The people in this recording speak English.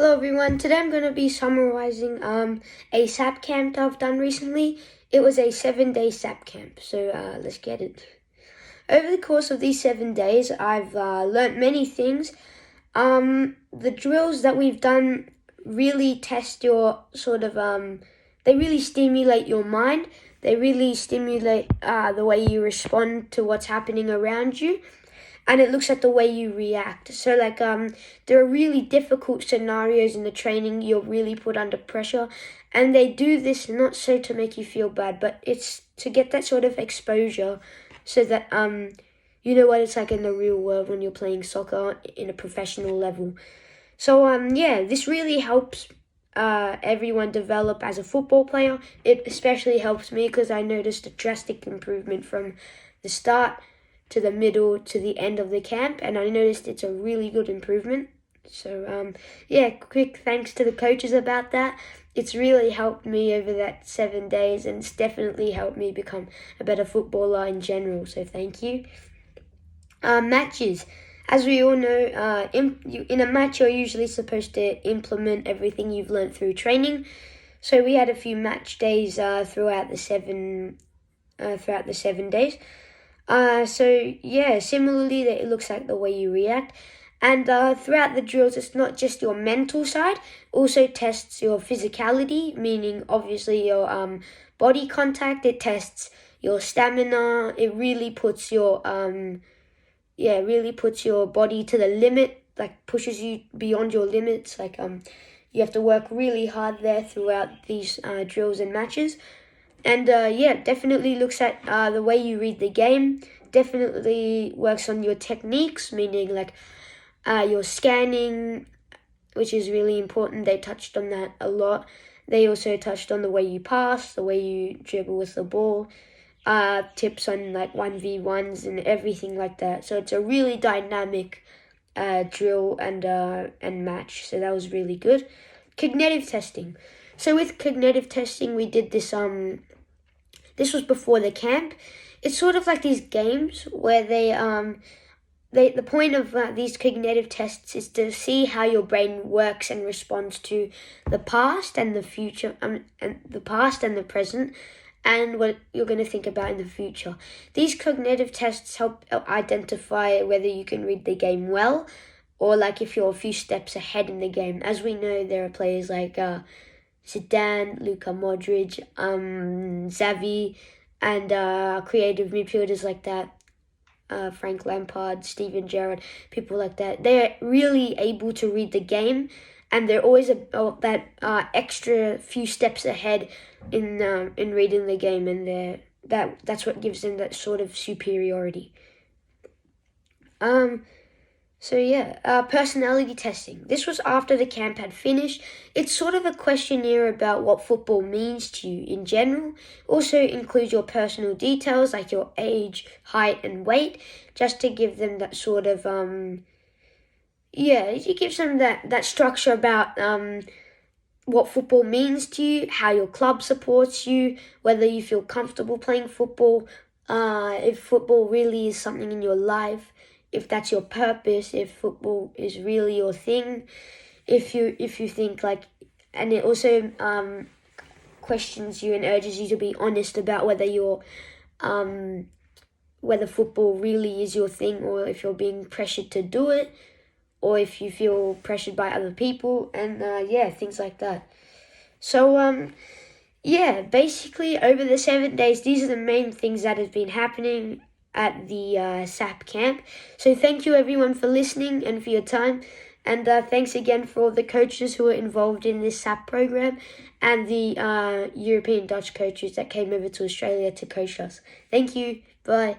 Hello everyone, today I'm going to be summarizing a SAP camp that I've done recently. It was a 7-day SAP camp, so let's get it. Over the course of these 7 days, I've learnt many things. The drills that we've done really test your they really stimulate your mind. They really stimulate the way you respond to what's happening around you. And it looks at the way you react. So there are really difficult scenarios in the training. You're really put under pressure. And they do this not so to make you feel bad, but it's to get that sort of exposure so that you know what it's like in the real world when you're playing soccer in a professional level. So this really helps everyone develop as a football player. It especially helps me because I noticed a drastic improvement from the start to the middle to the end of the camp, and I noticed it's a really good improvement. So quick thanks to the coaches about that. It's really helped me over that 7 days, and it's definitely helped me become a better footballer in general, so thank you. Matches. As we all know, in a match you're usually supposed to implement everything you've learned through training. So we had a few match days throughout the 7 days. Similarly, it looks like the way you react. And throughout the drills, it's not just your mental side, also tests your physicality, meaning obviously your body contact. It tests your stamina. It really puts your body to the limit, like pushes you beyond your limits. You have to work really hard there throughout these drills and matches. And definitely looks at the way you read the game. Definitely works on your techniques, meaning your scanning, which is really important. They touched on that a lot. They also touched on the way you pass, the way you dribble with the ball, tips on 1v1s and everything like that. So it's a really dynamic drill and match. So that was really good. Cognitive testing. So with cognitive testing, we did this. This was before the camp. It's sort of like these games where the point of these cognitive tests is to see how your brain works and responds to the past and the future, and the past and the present, and what you're going to think about in the future. These cognitive tests help identify whether you can read the game well, or if you're a few steps ahead in the game. As we know, there are players like Zidane, Luka Modric, Xavi, and creative midfielders like that, Frank Lampard, Steven Gerrard, people like that. They're really able to read the game, and they're always that extra few steps ahead in reading the game, and that's what gives them that sort of superiority. Personality testing. This was after the camp had finished. It's sort of a questionnaire about what football means to you in general. Also includes your personal details like your age, height, and weight, just to give them that sort of it gives them that structure about what football means to you, how your club supports you, whether you feel comfortable playing football, if football really is something in your life, if that's your purpose, if football is really your thing, if you think and it also questions you and urges you to be honest about whether whether football really is your thing, or if you're being pressured to do it, or if you feel pressured by other people, and things like that. So basically over the 7 days, these are the main things that have been happening at the SAP camp. So thank you everyone for listening and for your time, and thanks again for all the coaches who are involved in this SAP program, and the European Dutch coaches that came over to Australia to coach us. Thank you. Bye.